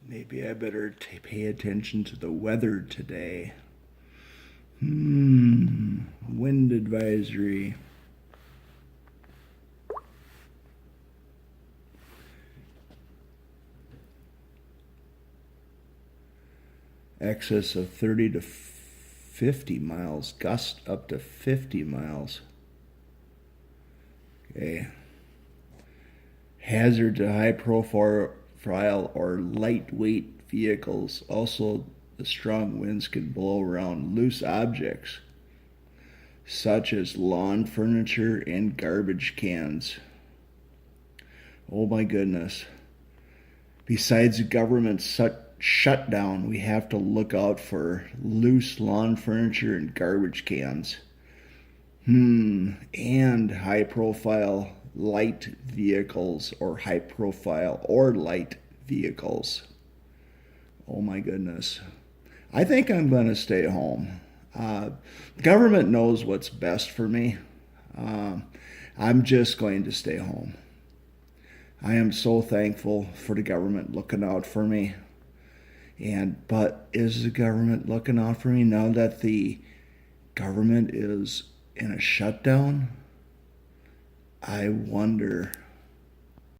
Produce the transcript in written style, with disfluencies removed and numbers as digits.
Maybe I better pay attention to the weather today. Wind advisory. Excess of 30 to 50 miles, gust up to 50 miles. Okay. Hazard to high profile or lightweight vehicles. Also, the strong winds can blow around loose objects, such as lawn furniture and garbage cans. Oh my goodness. Besides the government shutdown, we have to look out for loose lawn furniture and garbage cans. And high profile light vehicles or high profile or light vehicles. Oh my goodness. I think I'm going to stay home. The government knows what's best for me. I'm just going to stay home. I am so thankful for the government looking out for me. But is the government looking out for me now that the government is in a shutdown? I wonder.